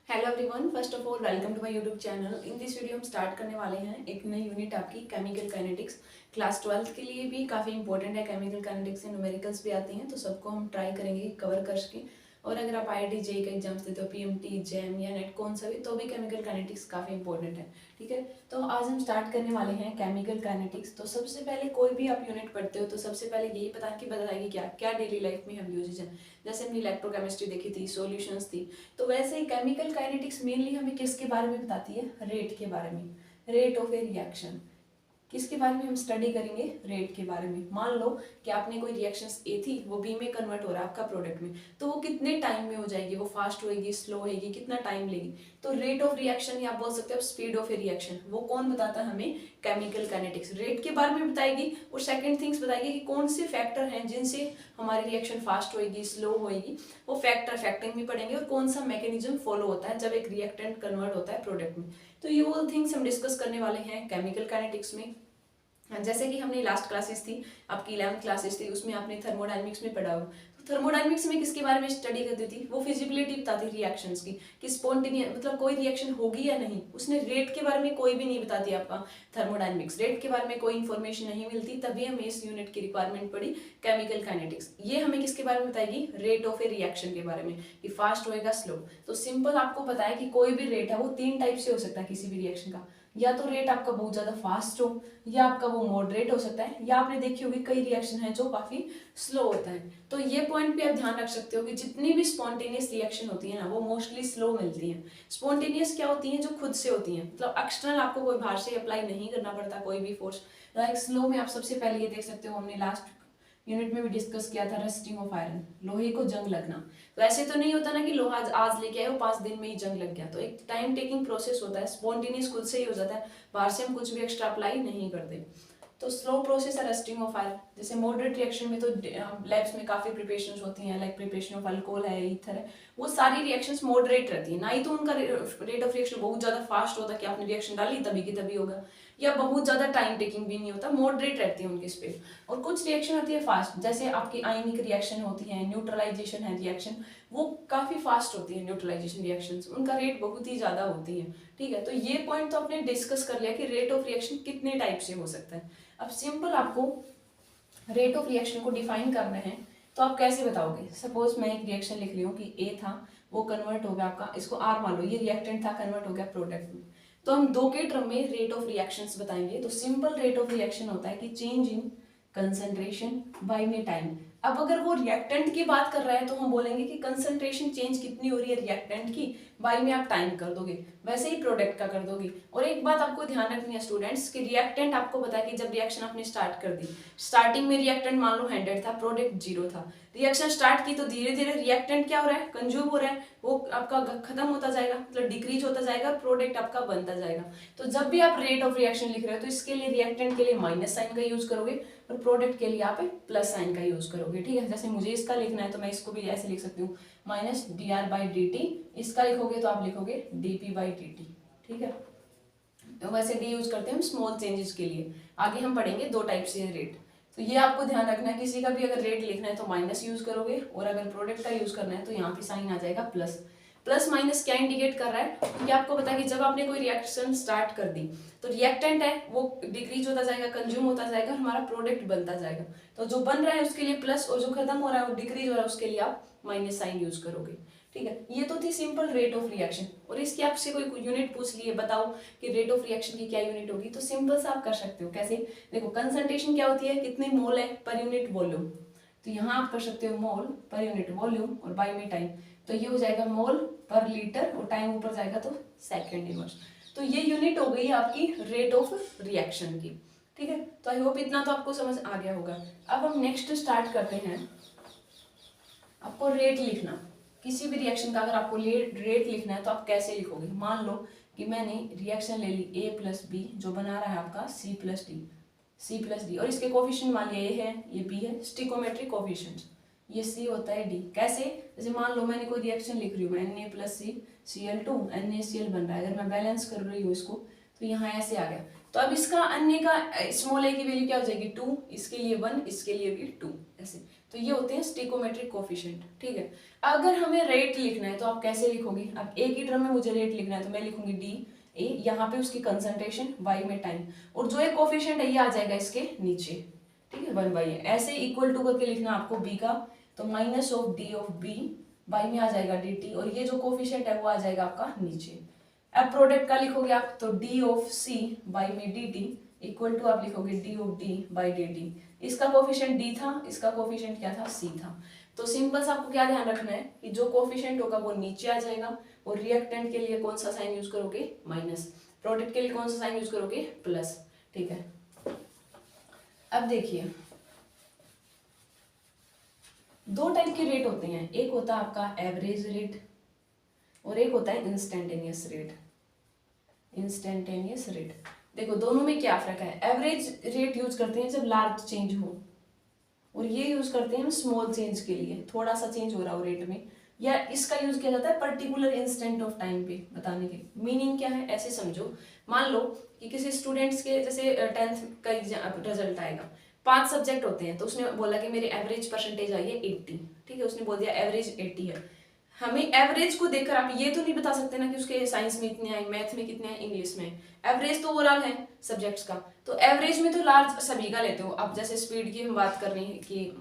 Hello everyone, first of all welcome to my YouTube channel. In this video हम start करने वाले हैं एक नई यूनिट आपकी केमिकल काइनेटिक्स। क्लास 12th के लिए भी काफ़ी इंपॉर्टेंट है। केमिकल काइनेटिक्स से न्यूमेरिकल्स भी आती हैं, तो सबको हम ट्राई करेंगे कवर कर सकें। और अगर आप IIT जेईई का एग्जाम्स देते हो, PMT, जैम या नेट कौन सा भी, तो भी केमिकल काइनेटिक्स काफ़ी इंपॉर्टेंट है। ठीक है, तो आज हम स्टार्ट करने वाले हैं केमिकल काइनेटिक्स। तो सबसे पहले कोई भी आप यूनिट पढ़ते हो तो सबसे पहले यही बताएगी क्या क्या डेली लाइफ में हम यूजेज हैं। जैसे हमने इलेक्ट्रोकेमिस्ट्री देखी थी, सॉल्यूशंस थी, तो वैसे ही केमिकल काइनेटिक्स मेनली हमें किसके बारे में बताती है? रेट के बारे में, रेट ऑफ ए रिएक्शन। किसके बारे में हम स्टडी करेंगे? रेट के बारे में। मान लो कि आपने कोई रिएक्शंस ए थी, वो बी में कन्वर्ट हो रहा है आपका प्रोडक्ट में, तो वो कितने टाइम में हो जाएगी? वो फास्ट होएगी, स्लो होएगी, कितना टाइम लेगी? तो रेट ऑफ रिएक्शन या आप बोल सकते हो स्पीड ऑफ ए रिएक्शन, वो कौन बताता है हमें? Chemical kinetics. रेट के बारे में बताएगी और सेकंड थिंग्स बताएगी कि कौन से फैक्टर हैं जिनसे हमारी रिएक्शन फास्ट होएगी, स्लो होएगी। वो फैक्टर फैक्टिंग भी पढ़ेंगे और कौन सा मैकेनिज्म फॉलो होता है जब एक रिएक्टेंट कन्वर्ट होता है प्रोडक्ट में। तो ये ऑल थिंग्स हम डिस्कस करने वाले हैं केमिकल काइनेटिक्स में। जैसे कि हमने लास्ट क्लासेस थी, आपकी 11th क्लासेस थी, उसमें आपने थर्मोडायनेमिक्स में पढ़ा हो। तो थर्मोडायनेमिक्स में किसके बारे में स्टडी करती थी? वो फिजिबिलिटी बताती रिएक्शंस की, कि स्पॉन्टेनियस मतलब कोई रिएक्शन होगी या नहीं। उसने रेट के बारे में कोई भी नहीं बताती आपका। थर्मोडायनेमिक्स रेट के बारे में कोई इन्फॉर्मेशन नहीं मिलती, तभी हमें इस यूनिट की रिक्वायरमेंट पड़ी केमिकल काइनेटिक्स। ये हमें किसके बारे में बताएगी? रेट ऑफ ए रिएक्शन के बारे में, कि फास्ट होएगा, स्लो। तो सिंपल आपको पता है कि कोई भी रेट है वो 3 टाइप से हो सकता है किसी भी रिएक्शन का। या तो रेट आपका बहुत ज्यादा फास्ट हो, या आपका वो मॉडरेट हो सकता है, या आपने देखी होगी कई रिएक्शन है जो काफी स्लो होता है। तो ये पॉइंट भी आप ध्यान रख सकते हो कि जितनी भी स्पॉन्टेनियस रिएक्शन होती है ना, वो मोस्टली स्लो मिलती हैं। स्पॉन्टेनियस क्या होती हैं? जो खुद से होती हैं, मतलब एक्सटर्नल आपको कोई बाहर से अप्लाई नहीं करना पड़ता कोई भी फोर्स। लाइक स्लो में आप सबसे पहले ये देख सकते हो, हमने लास्ट यूनिट में भी डिस्कस किया था, रस्टिंग ऑफ आयरन, लोहे को जंग लगना। तो ऐसे तो नहीं होता ना कि लोहा आज लेके आए हो 5 दिन में ही जंग लग गया। तो एक टाइम टेकिंग प्रोसेस होता है, स्पॉन्टेनियस खुद से ही हो जाता है, बाहर से हम कुछ भी एक्स्ट्रा अप्लाई नहीं करते। तो स्लो प्रोसेस है रस्टिंग ऑफ आयरन। जैसे मॉडरेट रिएक्शन में तो लैब्स में काफी प्रिपरेशंस होती हैं, लाइक प्रिपरेशन ऑफ अल्कोहल है, ईथर है, वो सारी रिएक्शंस मॉडरेट रहती है। ना ही तो उनका रेट ऑफ रिएक्शन बहुत ज्यादा फास्ट होता है कि आपने रिएक्शन डाली तभी की तभी होगा, या बहुत ज्यादा टाइम टेकिंग भी नहीं होता, मॉडरेट रहती है उनकी स्पीड। और कुछ रिएक्शन होती है फास्ट, जैसे आपकी आयनिक रिएक्शन होती है, न्यूट्रलाइजेशन है रिएक्शन, वो काफी फास्ट होती है। न्यूट्रलाइजेशन रिएक्शंस उनका रेट बहुत ही ज्यादा होती है। ठीक है, तो ये पॉइंट तो आपने डिस्कस कर लिया कि रेट ऑफ रिएक्शन कितने टाइप से हो सकता है। अब सिंपल आपको रेट ऑफ रिएक्शन को डिफाइन करना है, तो आप कैसे बताओगे? सपोज मैं एक रिएक्शन लिख रही हूँ कि ए था, वो कन्वर्ट हो गया आपका, इसको आर मान लो, ये रिएक्टेंट था, कन्वर्ट हो गया प्रोडक्ट में। तो हम दो के टर्म में रेट ऑफ रिएक्शंस बताएंगे। तो सिंपल रेट ऑफ रिएक्शन होता है कि चेंज इन कंसंट्रेशन बाय में टाइम। अब अगर वो रिएक्टेंट की बात कर रहा है तो हम बोलेंगे कि कंसंट्रेशन चेंज कितनी हो रही है रिएक्टेंट की, बाय में आप टाइम कर दोगे, वैसे ही प्रोडक्ट का कर दोगे। और एक बात आपको ध्यान रखनी है स्टूडेंट्स, कि रिएक्टेंट आपको पता है कि जब रिएक्शन आपने स्टार्ट कर दी, स्टार्टिंग में रिएक्टेंट मान लो 100 था, प्रोडक्ट 0 था, रिएक्शन स्टार्ट की तो धीरे धीरे रिएक्टेंट क्या हो रहा है? कंज्यूम हो रहा है, वो आपका खत्म होता जाएगा, मतलब डिक्रीज होता जाएगा, प्रोडक्ट आपका बनता जाएगा। तो जब भी आप रेट ऑफ रिएक्शन लिख रहे हो तो इसके लिए रिएक्टेंट के लिए माइनस साइन का यूज करोगे और प्रोडक्ट के लिए आप प्लस साइन का यूज करोगे। ठीक है, जैसे मुझे इसका लिखना है तो मैं इसको भी ऐसे लिख सकती हूँ, माइनस dr/dt। इसका लिखोगे तो आप लिखोगे dp/dt। ठीक है, तो वैसे डी यूज करते हैं हम स्मॉल चेंजेस के लिए। आगे हम पढ़ेंगे दो टाइप से रेट। तो ये आपको ध्यान रखना है, किसी का भी अगर रेट लिखना है तो माइनस यूज करोगे, और अगर प्रोडक्ट का यूज करना है तो यहाँ पे साइन आ जाएगा प्लस। प्लस माइनस क्या इंडिकेट कर रहा है? क्योंकि आपको पता है कि जब आपने कोई रिएक्शन स्टार्ट कर दी तो रिएक्टेंट है वो डिक्रीज होता जाएगा, कंज्यूम होता जाएगा, और हमारा प्रोडक्ट बनता जाएगा। तो जो बन रहा है उसके लिए प्लस, और जो खत्म हो रहा है वो डिक्रीज हो रहा है उसके लिए आप माइनस साइन यूज करोगे। ठीक है, ये तो थी सिंपल रेट ऑफ रिएक्शन। और इसकी आपसे कोई यूनिट पूछ लिए, बताओ कि रेट ऑफ रिएक्शन की क्या यूनिट होगी, तो सिंपल सा आप कर सकते हो। कैसे? देखो, कंसंट्रेशन क्या होती है? कितने मोल है पर यूनिट वॉल्यूम। तो यहाँ आप कर सकते हो मोल पर यूनिट वॉल्यूम, और बाय में टाइम, तो ये हो जाएगा मोल पर लीटर, और टाइम ऊपर जाएगा तो सेकेंड इनवर्स। तो ये यूनिट हो गई आपकी रेट ऑफ रिएक्शन की। ठीक है, तो आई होप इतना तो आपको समझ आ गया होगा। अब हम नेक्स्ट स्टार्ट करते हैं, आपको रेट लिखना। किसी भी रिएक्शन का अगर आपको रेट लिखना है तो आप कैसे लिखोगे? मान लो कि मैंने रिएक्शन ले ली A प्लस बी, जो बना रहा है आपका C+D, और इसके कोफिशिएंट मान लिया A है, ये B है, स्टिकोमेट्रिक कोफिशिएंट, ये C होता है D। कैसे? जैसे मान लो मैंने कोई रिएक्शन लिख रही हूँ, Na plus C Cl2 NaCl बन रहा है, अगर मैं बैलेंस कर रही हूँ इसको, तो यहाँ ऐसे आ गया। तो अब इसका अन्य का स्मॉल a की वैल्यू क्या हो जाएगी? 2, इसके लिए 1, इसके लिए भी 2, ऐसे। तो ये होते हैं स्टिकोमेट्रिक कोफिशिएंट, ठीक है। अगर हमें रेट लिखना है तो आप कैसे लिखोगे, अब एक ही टर्म में मुझे रेट लिखना है तो मैं लिखूंगी डी ए, यहाँ पे उसकी कंसंट्रेशन, वाई में टाइम, और जो एक कोफिशिएंट है ये आ जाएगा इसके नीचे, ठीक है, 1/n। ऐसे इक्वल टू करके लिखना आपको बी का, तो minus of D of B by में आ जाएगा डी टी, और ये जो कोफिशिएंट है वो आ जाएगा आपका नीचे। अब प्रोडक्ट का लिखोगे आप तो डी ऑफ सी बाई में डी टी इक्वल टू आप लिखोगे D of D by D T. इसका कोफिशिएंट डी था, इसका कोफिशिएंट क्या था, सी था। तो सिंपल सा आपको क्या ध्यान रखना है कि जो कोफिशिएंट होगा वो नीचे आ जाएगा, और रिएक्टेंट के लिए कौन सा साइन यूज करोगे, माइनस, प्रोडक्ट के लिए कौन सा साइन यूज करोगे, प्लस, ठीक है। अब देखिए दो टाइप के रेट होते हैं, एक होता है आपका एवरेज रेट और एक होता है इंस्टेंटेनियस रेट। इंस्टेंटेनियस रेट, देखो दोनों में क्या फर्क है, एवरेज रेट यूज करते हैं जब लार्ज चेंज हो, और ये यूज करते हैं हम स्मॉल चेंज के लिए, थोड़ा सा चेंज हो रहा हो रेट में, या इसका यूज किया जाता है पर्टिकुलर इंस्टेंट ऑफ टाइम पे बताने के। मीनिंग क्या है, ऐसे समझो, मान लो कि किसी स्टूडेंट्स के जैसे 10th का रिजल्ट आएगा, 5 सब्जेक्ट होते हैं, तो उसने बोला कि मेरी एवरेज परसेंटेज आई है 80, ठीक है, उसने बोल दिया एवरेज 80 है। हमें एवरेज को देखकर आप ये तो नहीं बता सकते ना कि उसके साइंस में इतने आए, मैथ में कितने आए, इंग्लिश में। एवरेज तो ओवरऑल है सब्जेक्ट्स का, तो एवरेज में तो लार्ज सभी का लेते हो। अब जैसे स्पीड की हम बात कर रहे हैं कि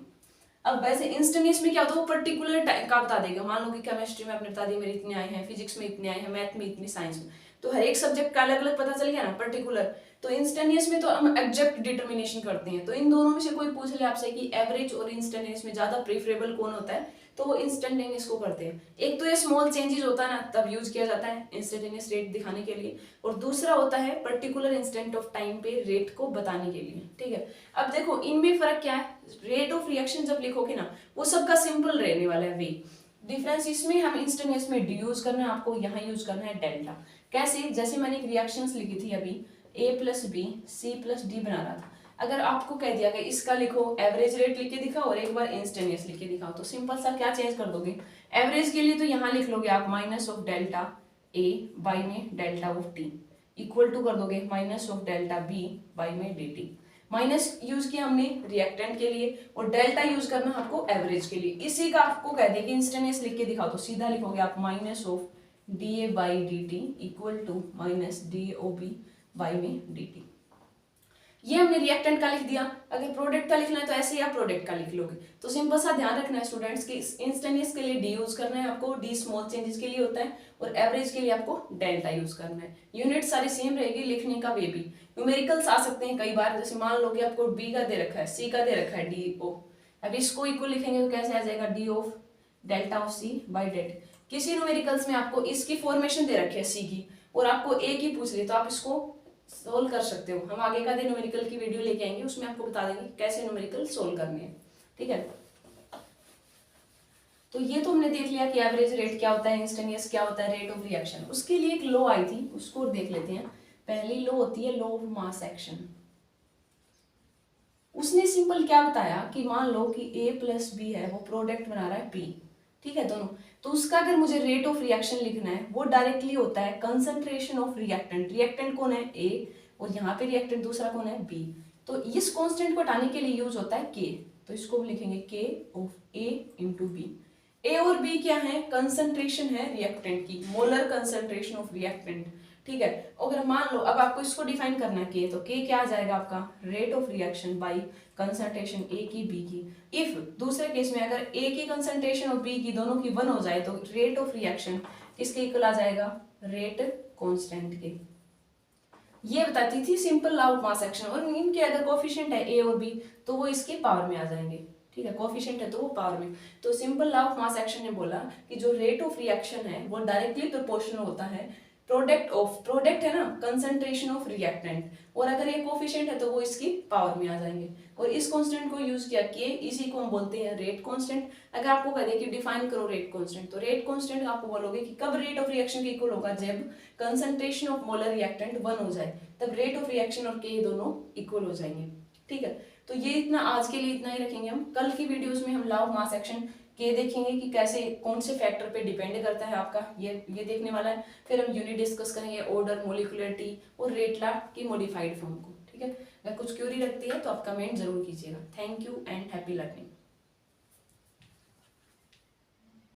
अब वैसे इंस्टेंटेनियस में क्या होता है, वो पर्टिकुलर टाइम का बता देगा। मान लो कि केमिस्ट्री में आपने बता दिया मेरे इतने आए हैं, फिजिक्स में इतने आए हैं, मैथ में इतने, साइंस में, तो हर एक सब्जेक्ट का अलग अलग पता चल गया ना, पर्टिकुलर। तो इंस्टेंटेनियस में तो हम एग्जैक्ट डिटर्मिनेशन करते हैं। तो इन दोनों में से कोई पूछ ले आपसे कि एवरेज और इंस्टेंटेनियस में ज्यादा प्रेफरेबल कौन होता है, तो वो इंस्टेंटेनियस को करते हैं। एक तो ये स्मॉल चेंजेस होता है ना, तब यूज किया जाता है इंस्टेंटेनियस रेट दिखाने के लिए, और दूसरा होता है पर्टिकुलर इंस्टेंट ऑफ टाइम पे रेट को बताने के लिए, ठीक है। अब देखो इनमें फर्क क्या है, रेट ऑफ रिएक्शन जब लिखोगे ना वो सबका सिंपल रहने वाला है वे। डिफरेंस इसमें हम इंस्टेंटेनियस में डी यूज करना है, आपको यहाँ यूज करना है डेल्टा। कैसे, जैसे मैंने एक रिएक्शंस लिखी थी अभी, A plus B C plus D बना रहा था, अगर आपको कह दिया कि इसका लिखो एवरेज रेट लिख के दिखाओ और एक बार इंस्टेंटेनियस लिख के दिखाओ, तो सिंपल सा क्या चेंज कर दोगे, एवरेज के लिए तो यहाँ लिख लोगे आप minus of delta A by में delta of T equal to कर दोगे minus of delta B by में डी टी। माइनस यूज किया हमने रिएक्टेंट के लिए, और डेल्टा यूज करना आपको एवरेज के लिए। इसी का आपको कह दिया कि इंस्टेंटेनियस लिख के दिखाओ, तो सीधा लिखोगे आप minus of D A by D T equal to minus D of B by में डी टी। ये हमने रिएक्टेंट का लिख दिया। अगर प्रोडक्ट का लिखना है तो ऐसे ही आप प्रोडक्ट का लिख लोगे। तो सिंपल सा ध्यान रखना है स्टूडेंट्स कि इंस्टेंटेनियस के लिए डी यूज करना है आपको, डी स्मॉल चेंजेस के लिए होता है, और एवरेज के लिए आपको डेल्टा यूज करना है। यूनिट सारी सेम रहेगी, लिखने का वे भी। न्यूमेरिकल्स आ सकते हैं कई बार, जैसे मान लो कि आपको बी का दे रखा है, सी का दे रखा है डी ओ, अब इसको इक्वल लिखेंगे तो कैसे आ जाएगा, D of delta of C by date. किसी न्यूमेरिकल्स में आपको इसकी फॉर्मेशन दे रखी है सी की, और आपको ए की पूछ ली, तो आप इसको सोल्व कर सकते हो। हम आगे का दिन न्यूमेरिकल की वीडियो लेके आएंगे, उसमें आपको बता देंगे कैसे न्यूमेरिकल सोल्व करने हैं, ठीक है। तो ये तो हमने देख लिया कि एवरेज रेट क्या होता है, इंस्टेंटेनियस क्या होता है, रेट ऑफ रिएक्शन। उसके लिए एक लॉ आई थी, उसको देख लेते हैं। पहली लॉ होती है लॉ ऑफ मास एक्शन। उसने सिंपल क्या बताया कि मान लो कि ए प्लस बी है, वो प्रोडक्ट बना रहा है पी, ठीक है, दोनों। तो उसका अगर मुझे रेट ऑफ रिएक्शन लिखना है, वो डायरेक्टली होता है कंसंट्रेशन ऑफ रिएक्टेंट। रिएक्टेंट कौन है, ए, और यहाँ पे रिएक्टेंट दूसरा कौन है, बी। तो इस कांस्टेंट को हटाने के लिए यूज होता है के, तो इसको हम लिखेंगे के ऑफ ए इंटू बी। ए और बी क्या है, कंसंट्रेशन है रिएक्टेंट की, मोलर कंसंट्रेशन ऑफ रिएक्टेंट, ठीक है। अगर मान लो अब आपको इसको डिफाइन करना के, तो के क्या आ जाएगा आपका, rate of reaction by concentration A की बी की। इफ दूसरे केस में अगर ए की कंसंट्रेशन और बी की दोनों की 1 हो जाए, तो रेट ऑफ रिएक्शन किसके इक्वल आ जाएगा, रेट कांस्टेंट के। ये बताती थी simple law of mass action. और इनके अगर कोफिशिएंट है ए और बी, तो वो इसके पावर में आ जाएंगे, ठीक है, कोफिशिएंट है तो वो पावर में। तो simple law of mass action ने बोला कि जो रेट ऑफ रिएक्शन है वो डायरेक्टली प्रोपोर्शनल होता है प्रोडक्ट ऑफ, प्रोडक्ट है ना, कंसंट्रेशन ऑफ रिएक्टेंट, और अगर ये कोफिशिएंट है तो वो इसकी पावर में आ जाएंगे। और इस कांस्टेंट को यूज किया के, इसी को हम बोलते हैं रेट कांस्टेंट। अगर आपको कह दे कि डिफाइन करो रेट कांस्टेंट, तो रेट कांस्टेंट आपको बोलोगे कि कब रेट ऑफ रिएक्शन के इक्वल होगा, जब कंसंट्रेशन ऑफ मोलर रिएक्टेंट 1 हो जाए, तब रेट ऑफ रिएक्शन और के दोनों इक्वल हो जाएंगे, ठीक है। तो ये इतना आज के लिए इतना ही रखेंगे हम। कल की वीडियोस में हम लॉ ऑफ मास एक्शन के देखेंगे कि कैसे कौन से फैक्टर पे डिपेंड करता है आपका, ये देखने वाला है। फिर हम यूनिट डिस्कस करेंगे ऑर्डर, मोलिकुलरिटी और रेट लॉ की मॉडिफाइड फॉर्म को, ठीक है। अगर कुछ क्यूरी रखती है तो आप कमेंट जरूर कीजिएगा। Thank you and happy learning.